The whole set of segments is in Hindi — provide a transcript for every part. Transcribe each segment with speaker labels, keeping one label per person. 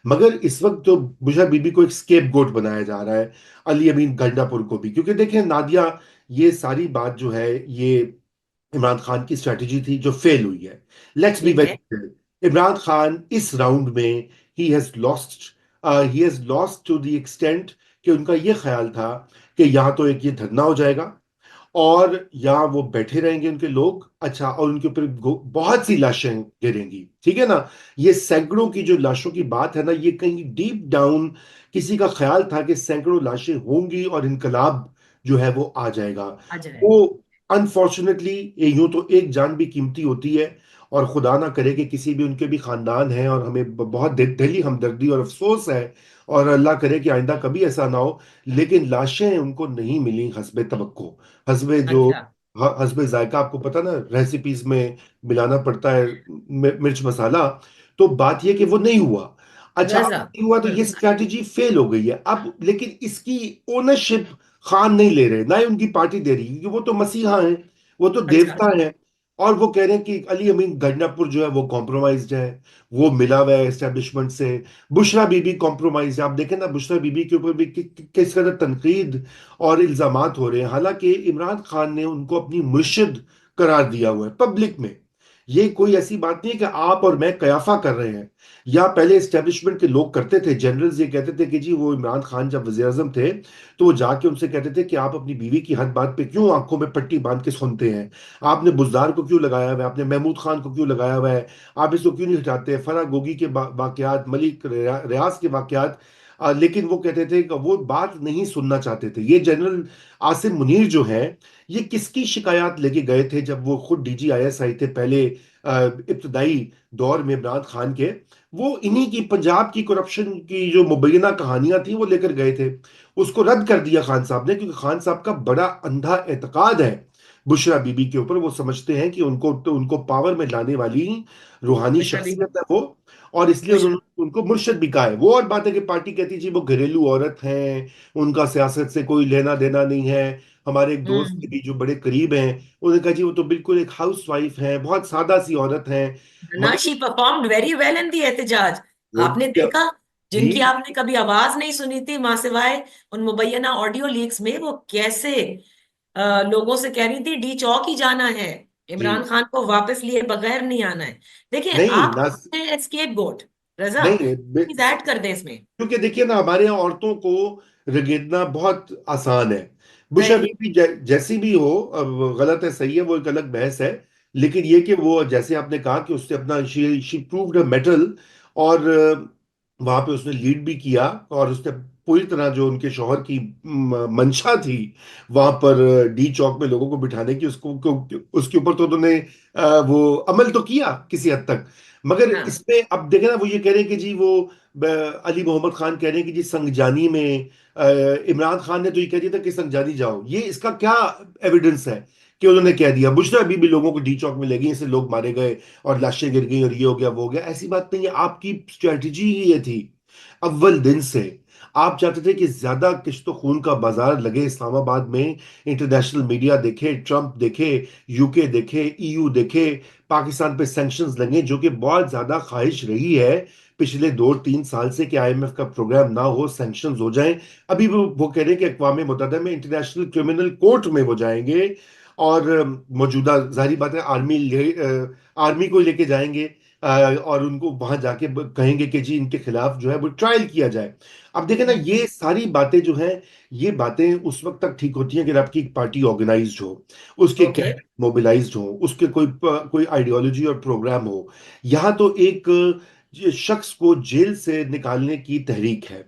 Speaker 1: मगर इस वक्त तो बुशरा बीबी को एक स्केप गोट बनाया जा रहा है, अली अमीन गंडापुर को भी, क्योंकि देखिए नादिया, ये सारी बात जो है ये इमरान खान की स्ट्रेटेजी थी जो फेल हुई है। लेट्स बी
Speaker 2: ठीक
Speaker 1: वेरी
Speaker 2: है।
Speaker 1: क्लियर, इमरान खान इस राउंड में ही has lost to the extent कि उनका ये ख्याल था कि या तो एक ये धरना हो जाएगा, और या वो बैठे रहेंगे उनके लोग, अच्छा, और उनके ऊपर बहुत सी लाशें गिरेंगी, ठीक है ना। ये सैकड़ों की जो लाशों की बात है ना, ये कहीं डीप डाउन किसी का ख्याल था कि सैकड़ों लाशें होंगी और इनकलाब जो है वो आ जाएगा।
Speaker 2: आ
Speaker 1: वो
Speaker 2: जाएगा।
Speaker 1: अनफॉर्चुनेटली, यूं तो एक जान भी कीमती होती है, और खुदा ना करे कि किसी भी उनके भी खानदान है, और हमें बहुत दिली हमदर्दी और अफसोस है, और अल्लाह करे कि आइंदा कभी ऐसा ना हो। लेकिन लाशें उनको नहीं मिली हस्बे तवक्को, हस्बे जो
Speaker 2: अच्छा।
Speaker 1: हस्बे जायका, आपको पता ना, रेसिपीज में मिलाना पड़ता है मिर्च मसाला। तो बात यह कि वो नहीं हुआ। अच्छा, अब
Speaker 2: रजा।
Speaker 1: नहीं हुआ तो ये स्ट्रैटेजी फेल हो गई है अब, लेकिन इसकी ओनरशिप खान नहीं ले रहे, ना ही उनकी पार्टी दे रही, क्योंकि वो तो मसीहा हैं, वो तो
Speaker 2: अच्छा।
Speaker 1: देवता हैं। और वो कह रहे हैं कि अली अमीन गंडापुर जो है वो कॉम्प्रोमाइज्ड है, वो मिला हुआ है एस्टेब्लिशमेंट से। बुशरा बीबी कॉम्प्रोमाइज है, आप देखें ना बुशरा बीबी के ऊपर भी किस कदर तनकीद और इल्जामात हो रहे हैं, हालांकि इमरान खान ने उनको अपनी मुर्शिद करार दिया हुआ है पब्लिक में। ये कोई ऐसी बात नहीं है कि आप और मैं कयाफा कर रहे हैं, या पहले एस्टेब्लिशमेंट के लोग करते थे, जनरल्स ये कहते थे कि जी वो इमरान खान जब वजीर आजम थे तो वो जाके उनसे कहते थे कि आप अपनी बीवी की हर बात पे क्यों आंखों में पट्टी बांध के सुनते हैं, आपने बुज़दार को क्यों लगाया हुआ है, आपने महमूद खान को क्यों लगाया हुआ है, आप इसको क्यों नहीं हटाते, फरा गोगी के वाकयात, मलिक रियाज के वाकयात। लेकिन वो कहते थे कि वो बात नहीं सुनना चाहते थे। ये जनरल आसिम मुनीर जो है, ये किसकी शिकायत लेके गए थे जब वो खुद DGIS थे पहले इब्तदाई दौर में इमरान खान के, वो इन्हीं की पंजाब की करप्शन की जो मुबैना कहानियां थी वो लेकर गए थे। उसको रद्द कर दिया खान साहब ने, क्योंकि खान साहब का बड़ा अंधा एतकाद है बुशरा बीबी के ऊपर। वो समझते हैं कि उनको पावर में लाने वाली रूहानी
Speaker 2: बुशरा बीबी।
Speaker 1: शख्सियत है वो, और इसलिए
Speaker 2: बुशरा।
Speaker 1: उन्होंने उनको मुर्शद भी कहा है। वो और बात है कि पार्टी कहती जी वो घरेलू औरत हैं, उनका सियासत से कोई लेना देना नहीं है। हमारे एक दोस्त के
Speaker 2: हम्म।
Speaker 1: भी जो बड़े करीब हैं, उन्होंने कहा जी वो तो बिल्कुल एक हाउस वाइफ है, बहुत सादा सी औरत है।
Speaker 2: ना
Speaker 1: मगर
Speaker 2: she performed very well in the एहतजाज।
Speaker 1: वो
Speaker 2: आपने
Speaker 1: क्या
Speaker 2: देखा,
Speaker 1: जी,
Speaker 2: जिनकी आपने कभी आवाज नहीं सुनी थी माँ सिवाय उन मुबैना ऑडियो लीक्स में, वो कैसे लोगों से कह रही थी डी चौक ही जाना है,
Speaker 1: जी,
Speaker 2: इमरान खान को वापस लिए बगैर नहीं आना है। देखिए
Speaker 1: नहीं
Speaker 2: आप
Speaker 1: ना,
Speaker 2: एस्केप गोट। रजा,
Speaker 1: नहीं,
Speaker 2: प्लीज ऐड कर दें इसमें।
Speaker 1: क्योंकि देखिए ना, हमारे यहाँ औरतों को रगेदना बहुत आसान है। बुशा
Speaker 2: नहीं।
Speaker 1: बीबी जैसी भी हो, अब गलत है सही है वो एक अलग बहस है। लेकिन ये कि वो, जैसे आपने कहा कि उसने अपना शी प्रूव्ड मेटल, और वहां पे उसने लीड भी किया, और उसने पूरी तरह जो उनके शौहर की मंशा थी वहां पर डी चौक में लोगों को बिठाने की, उसके ऊपर तो उन्होंने वो अमल तो किया किसी हद तक। मगर
Speaker 2: हाँ।
Speaker 1: इसमें अब देखे ना, वो ये कह रहे हैं कि जी वो अली मोहम्मद खान कह रहे हैं कि जी संगजानी में, इमरान खान ने तो ये कह दिया था कि संगजानी जाओ, ये इसका क्या एविडेंस है कि उन्होंने कह दिया। बुशरा अभी भी लोगों को डी चौक में ले गई, इससे लोग मारे गए और लाशें गिर गई और ये हो गया वो हो गया, ऐसी बात नहीं है। आपकी स्ट्रेटजी ही ये थी अव्वल दिन से। आप चाहते थे कि ज्यादा किश्तो खून का बाजार लगे इस्लामाबाद में, इंटरनेशनल मीडिया देखे, ट्रंप देखे, यूके देखे, EU देखे, पाकिस्तान पे सैंक्शंस लगे, जो कि बहुत ज्यादा ख्वाहिश रही है पिछले 2-3 साल से कि IMF का प्रोग्राम ना हो, सैंक्शंस हो जाएं। अभी वो कह रहे हैं कि अक़वाम मुत्तहिदा में इंटरनेशनल क्रिमिनल कोर्ट में वो जाएंगे, और मौजूदा जाहिर बात है आर्मी को लेके जाएंगे, और उनको वहां जाके कहेंगे कि जी इनके खिलाफ जो है वो ट्रायल किया जाए। अब देखें ना, ये सारी बातें जो हैं, ये बातें उस वक्त तक ठीक होती हैं अगर आपकी एक पार्टी ऑर्गेनाइज्ड हो, उसके
Speaker 2: ओके।
Speaker 1: कैडर मोबिलाइज्ड हो, उसके कोई आइडियोलॉजी और प्रोग्राम हो। यहाँ तो एक शख्स को जेल से निकालने की तहरीक है,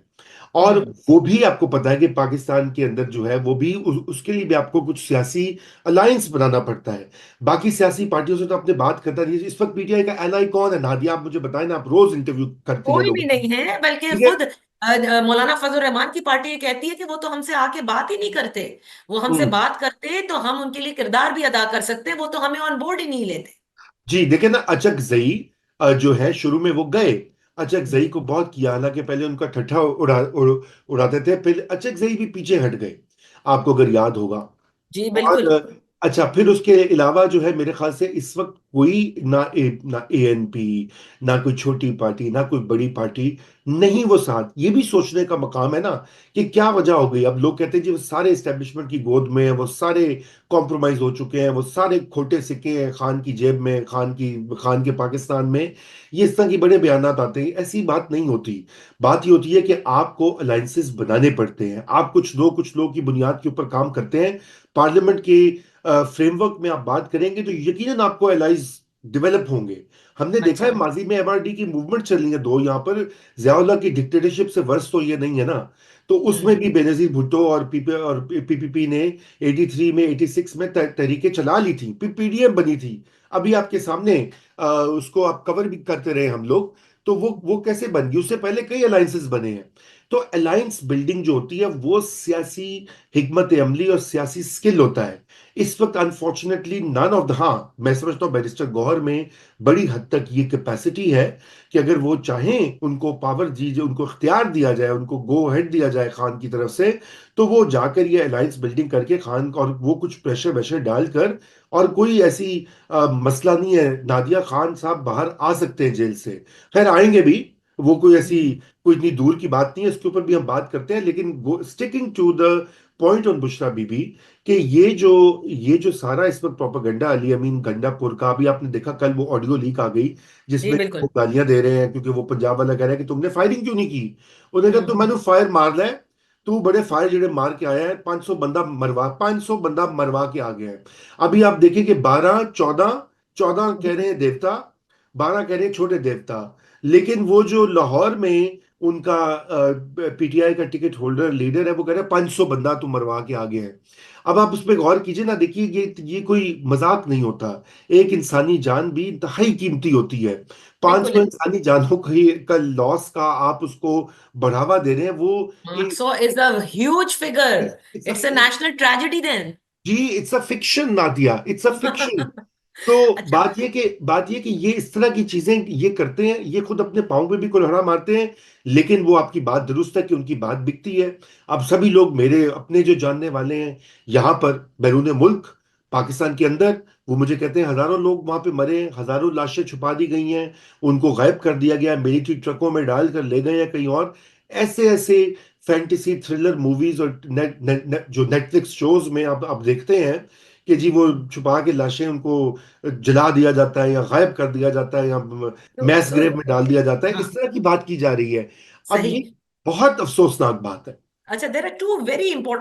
Speaker 1: और
Speaker 2: हम्म।
Speaker 1: वो भी आपको पता है कि पाकिस्तान के अंदर जो है वो भी उसके लिए भी आपको कुछ सियासी अलायंस बनाना पड़ता है। बाकी सियासी पार्टियों से तो आपने बात करता नहीं। इस वक्त PTI का एलाई कौन है, नादिया आप मुझे बताएं ना, आप रोज इंटरव्यू करती हैं
Speaker 2: कोई
Speaker 1: लोगों
Speaker 2: भी
Speaker 1: को,
Speaker 2: नहीं है, बल्कि
Speaker 1: ठीक है।
Speaker 2: खुद मौलाना फजल रहमान की पार्टी ये कहती है कि वो तो हमसे आके बात ही नहीं करते। वो हमसे
Speaker 1: हम्म,
Speaker 2: बात करते तो हम उनके लिए किरदार भी अदा कर सकते हैं, वो तो हमें ऑन बोर्ड ही नहीं लेते।
Speaker 1: जी देखिए ना, अचक जई जो है शुरू में वो गए, अचक जई को बहुत किया, हालांकि पहले उनका ठट्ठा उड़ाते थे, फिर अचक जई भी पीछे हट गए, आपको अगर याद होगा।
Speaker 2: जी
Speaker 1: और
Speaker 2: बिल्कुल।
Speaker 1: अच्छा, फिर उसके अलावा जो है मेरे ख्याल से इस वक्त कोई ना एएनपी, ना कोई छोटी पार्टी, ना कोई बड़ी पार्टी, नहीं वो साथ। ये भी सोचने का मकाम है ना कि क्या वजह हो गई। अब लोग कहते हैं जी वो सारे एस्टेब्लिशमेंट की गोद में है, वो सारे कॉम्प्रोमाइज हो चुके हैं, वो सारे खोटे सिक्के हैं खान की जेब में, खान के पाकिस्तान में। ये इस तरह की बड़े बयानात आते हैं, ऐसी बात नहीं होती। बात ये होती है कि आपको अलायंसेस बनाने पड़ते हैं। आप कुछ लोग की बुनियाद के ऊपर काम करते हैं। पार्लियामेंट के फ्रेमवर्क में आप बात करेंगे तो यकीनन आपको एलाइज डेवलप होंगे। हमने देखा है
Speaker 2: अच्छा।
Speaker 1: माजी में एमआरडी की मूवमेंट चल रही है दो यहाँ पर। जियाउल्लाह की डिक्टेटरशिप से वर्ष तो ये नहीं है ना। तो उसमें
Speaker 2: हम्म।
Speaker 1: भी बेनजीर भुट्टो और पीपीपी ने 83 में 86 में तहरीकें चला ली थी, पीडीएम बनी थी। अभी आपके सामने उसको आप कवर भी करते रहे हम लोग। तो वो कैसे बन गई, उससे पहले कई अलायंसेस बने हैं। तो अलायंस बिल्डिंग जो होती है वो सियासी हिकमत अमली और सियासी स्किल होता है। इस वक्त अनफॉर्चुनेटली नन ऑफ द, हाँ मैं समझता हूँ बैरिस्टर गौहर में बड़ी हद तक ये कैपेसिटी है कि अगर वो चाहें उनको पावर दी जाए, उनको इख्तियार दिया जाए, उनको गो हेड दिया जाए खान की तरफ से, तो वो जाकर ये अलायंस बिल्डिंग करके खान और वो कुछ प्रेशर वैशर डालकर, और कोई ऐसी मसला नहीं है, नादिया खान साहब बाहर आ सकते हैं जेल से। खैर आएंगे भी, वो कोई ऐसी
Speaker 2: हम्म।
Speaker 1: कोई इतनी दूर की बात नहीं है, इसके ऊपर भी हम बात करते हैं। लेकिन sticking to the point on Bushra Bibi, कि ये जो सारा इस वक्त प्रोपागेंडा अली अमीन गंडापुर का, अभी आपने देखा कल वो ऑडियो लीक आ गई
Speaker 2: जी
Speaker 1: जिसमें वो
Speaker 2: बिल्कुल।
Speaker 1: गालियां दे रहे हैं क्योंकि वो पंजाब वाला कह रहा है कि तुमने फायरिंग क्यों नहीं की। उन्होंने कहा तू
Speaker 2: हम्म।
Speaker 1: मैंने फायर मार रहा है, तू बड़े फायर जेडे मार के आया है, 500 बंदा मरवा के आ गया है। अभी आप देखिए कि 12 14, 14 कह रहे हैं देवता, 12 कह रहे हैं छोटे देवता। लेकिन वो जो लाहौर में उनका पीटीआई का टिकट होल्डर लीडर है वो कह रहा है 500 बंदा तुम मरवा के आ गए हैं। अब आप उस पर गौर कीजिए ना, देखिए ये कोई मजाक नहीं होता। एक इंसानी जान भी इंतहाई कीमती होती है।
Speaker 2: बिल्कुल।
Speaker 1: 500 इंसानी जानों का लॉस का आप उसको बढ़ावा दे रहे हैं, वो
Speaker 2: 500 is a huge figure.
Speaker 1: It's
Speaker 2: It's a national tragedy then.
Speaker 1: जी it's a fiction Nadia, it's a fiction. तो
Speaker 2: अच्छा।
Speaker 1: बात ये कि ये इस तरह की चीजें ये करते हैं, ये खुद अपने पाँव पे भी कुल्हाड़ा मारते हैं। लेकिन वो आपकी बात दुरुस्त है कि उनकी बात बिकती है। अब सभी लोग मेरे अपने जो जानने वाले हैं यहाँ पर बैरून मुल्क, पाकिस्तान के अंदर, वो मुझे कहते हैं हजारों लोग वहां पे मरे हैं, हजारों लाशें छुपा दी गई हैं, उनको गायब कर दिया गया है, मिलिट्री ट्रकों में डाल कर ले गए हैं कहीं और। ऐसे ऐसे फैंटेसी थ्रिलर मूवीज और जो नेटफ्लिक्स शोज में आप देखते हैं कि जी वो छुपा के लाशें उनको जला दिया जाता है या गायब कर दिया जाता है या मैस
Speaker 2: तो
Speaker 1: ग्रेव में डाल दिया जाता है,
Speaker 2: हाँ।
Speaker 1: इस तरह की बात की जा रही है। अब
Speaker 2: सही।
Speaker 1: ये बहुत अफसोसनाक बात है।
Speaker 2: अच्छा, there are two very important